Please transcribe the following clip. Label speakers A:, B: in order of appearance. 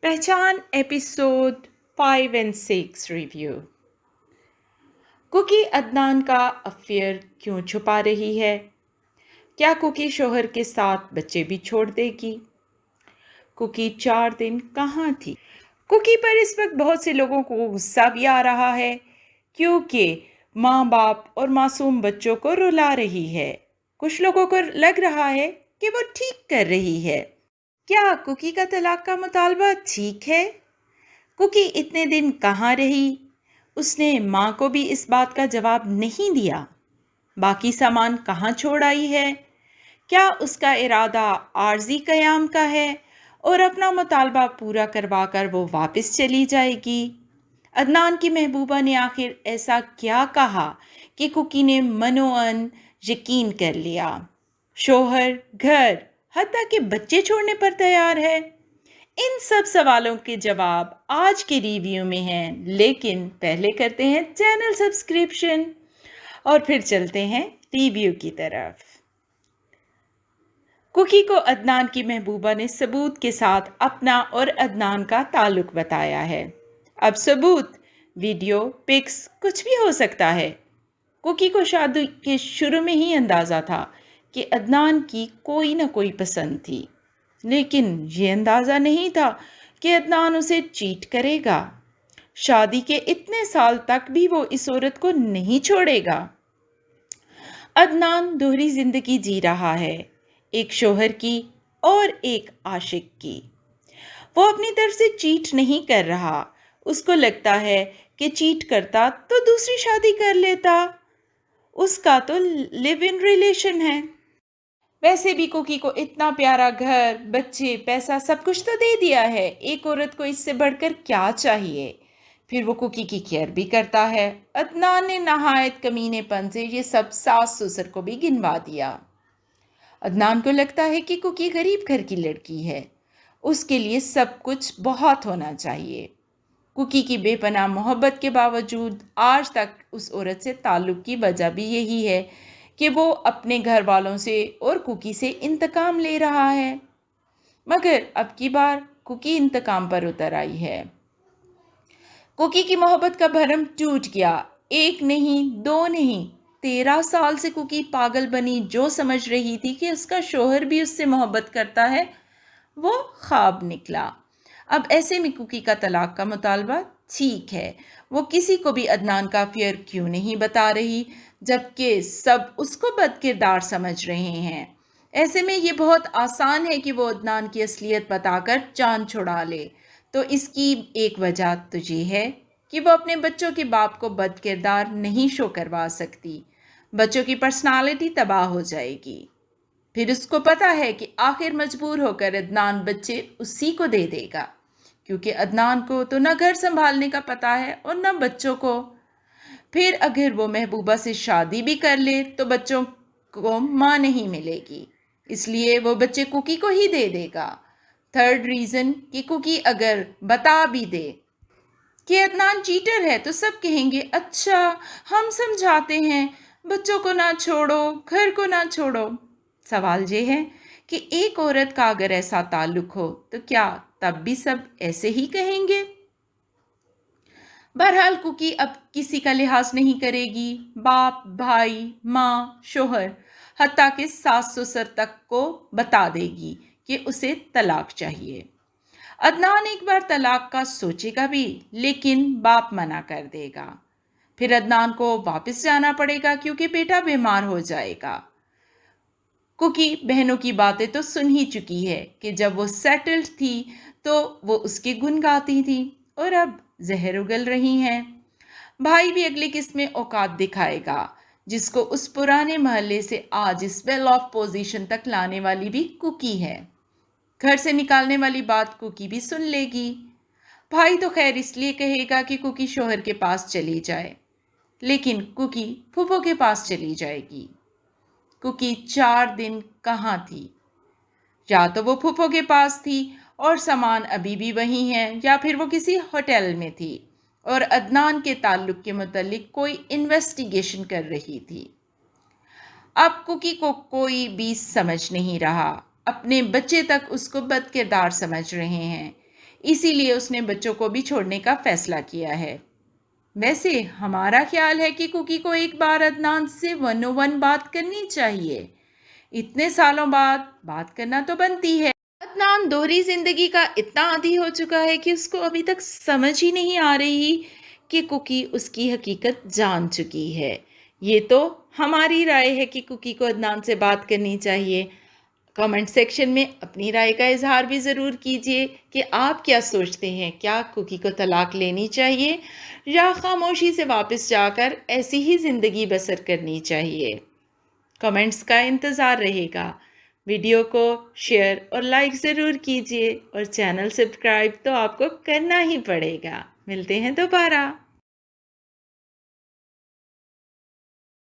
A: पहचान episode 5 and 6 review. Kuki Adnan का affair क्यों छुपा रही है? क्या कुकी शोहर के साथ बच्चे भी छोड़ देगी? कुकी 4 दिन कहाँ थी? कुकी पर इस वक्त बहुत से लोगों को गुस्सा भी आ रहा है क्योंकि माँ बाप और मासूम बच्चों को रुला रही है। कुछ लोगों को लग रहा है कि वो ठीक कर रही है। क्या कुकी का तलाक का मुतालबा ठीक है? कुकी इतने दिन कहाँ रही? उसने माँ को भी इस बात का जवाब नहीं दिया। बाकी सामान कहाँ छोड़ आई है? क्या उसका इरादा आर्जी कयाम का है और अपना मुतालबा पूरा करवा कर वो वापस चली जाएगी? अदनान की महबूबा ने आखिर ऐसा क्या कहा कि कुकी ने मनोअन यकीन कर लिया? शोहर, घर, हत्ता कि बच्चे छोड़ने पर तैयार है। इन सब सवालों के जवाब आज के रिव्यू में हैं, लेकिन पहले करते हैं चैनल सब्सक्रिप्शन और फिर चलते हैं रिव्यू की तरफ। कुकी को अदनान की महबूबा ने सबूत के साथ अपना और अदनान का ताल्लुक बताया है। अब सबूत, वीडियो, पिक्स कुछ भी हो सकता है। कुकी को शादी के शुरू में ही अंदाज़ा था कि अदनान की कोई ना कोई पसंद थी, लेकिन ये अंदाज़ा नहीं था कि अदनान उसे चीट करेगा। शादी के इतने साल तक भी वो इस औरत को नहीं छोड़ेगा। अदनान दोहरी जिंदगी जी रहा है, एक शोहर की और एक आशिक की। वो अपनी तरफ से चीट नहीं कर रहा। उसको लगता है कि चीट करता तो दूसरी शादी कर लेता। उसका तो लिव इन रिलेशन है। वैसे भी कुकी को इतना प्यारा घर, बच्चे, पैसा सब कुछ तो दे दिया है। एक औरत को इससे बढ़कर क्या चाहिए? फिर वो कुकी की केयर भी करता है। अदनान ने नहायत कमीनेपन से ये सब सास ससुर को भी गिनवा दिया। अदनान को लगता है कि कुकी गरीब घर की लड़की है, उसके लिए सब कुछ बहुत होना चाहिए। कुकी की बेपनाह मोहब्बत के बावजूद आज तक उस औरत से ताल्लुक़ की वजह भी यही है कि वो अपने घर वालों से और कुकी से इंतकाम ले रहा है। मगर अब की बार कुकी इंतकाम पर उतर आई है। कुकी की मोहब्बत का भरम टूट गया। एक नहीं, दो नहीं, 13 साल से कुकी पागल बनी, जो समझ रही थी कि उसका शोहर भी उससे मोहब्बत करता है, वो ख्वाब निकला। अब ऐसे में कुकी का तलाक का मुतालबा ठीक है। वो किसी को भी अदनान का अफेयर क्यों नहीं बता रही, जबकि सब उसको बदकिरदार समझ रहे हैं। ऐसे में ये बहुत आसान है कि वो अदनान की असलियत बताकर जान छुड़ा ले। तो इसकी एक वजह तो ये है कि वो अपने बच्चों के बाप को बदकिरदार नहीं शो करवा सकती। बच्चों की पर्सनालिटी तबाह हो जाएगी। फिर उसको पता है कि आखिर मजबूर होकर अदनान बच्चे उसी को दे देगा, क्योंकि अदनान को तो न घर संभालने का पता है और न बच्चों को। फिर अगर वो महबूबा से शादी भी कर ले तो बच्चों को माँ नहीं मिलेगी, इसलिए वो बच्चे कुकी को ही दे देगा। थर्ड रीज़न कि कुकी अगर बता भी दे कि अदनान चीटर है तो सब कहेंगे अच्छा हम समझाते हैं, बच्चों को ना छोड़ो, घर को ना छोड़ो। सवाल ये है कि एक औरत का अगर ऐसा ताल्लुक हो तो क्या तब भी सब ऐसे ही कहेंगे? बहरहाल कुकी अब किसी का लिहाज नहीं करेगी। बाप, भाई, माँ, शोहर, हत्ता के सास ससुर तक को बता देगी कि उसे तलाक चाहिए। अदनान एक बार तलाक का सोचेगा भी, लेकिन बाप मना कर देगा। फिर अदनान को वापस जाना पड़ेगा क्योंकि बेटा बीमार हो जाएगा। कुकी बहनों की बातें तो सुन ही चुकी है कि जब वो सेटल्ड थी तो वो उसके गुण गाती थी और अब जहर उगल रही हैं। भाई भी अगली किस्त में औकात दिखाएगा, जिसको उस पुराने महल्ले से आज इस वेल ऑफ पोजीशन तक लाने वाली भी कुकी है। घर से निकालने वाली बात कुकी भी सुन लेगी। भाई तो खैर इसलिए कहेगा कि कुकी शोहर के पास चली जाए, लेकिन कुकी फूफो के पास चली जाएगी। कुकी 4 दिन कहाँ थी? या तो वो फूफो के पास थी और सामान अभी भी वहीं है, या फिर वो किसी होटल में थी और अदनान के ताल्लुक के मुतालिक कोई इन्वेस्टिगेशन कर रही थी। अब कुकी को कोई भी समझ नहीं रहा। अपने बच्चे तक उसको बदकिरदार समझ रहे हैं। اسی لیے اس نے بچوں کو بھی چھوڑنے کا فیصلہ کیا ہے۔ ویسے ہمارا خیال ہے کہ کوکی کو ایک بار عدنان سے 101 بات کرنی چاہیے۔ اتنے سالوں بعد بات کرنا تو بنتی ہے۔ عدنان دوہری زندگی کا اتنا عادی ہو چکا ہے کہ اس کو ابھی تک سمجھ ہی نہیں آ رہی کہ کوکی اس کی حقیقت جان چکی ہے۔ یہ تو ہماری رائے ہے کہ کوکی کو عدنان سے بات کرنی چاہیے۔ کمنٹ سیکشن میں اپنی رائے کا اظہار بھی ضرور کیجیے کہ آپ کیا سوچتے ہیں، کیا کوکی کو طلاق لینی چاہیے یا خاموشی سے واپس جا کر ایسی ہی زندگی بسر کرنی چاہیے۔ کمنٹس کا انتظار رہے گا۔ ویڈیو کو شیئر اور لائک ضرور کیجیے اور چینل سبسکرائب تو آپ کو کرنا ہی پڑے گا۔ ملتے ہیں دوبارہ۔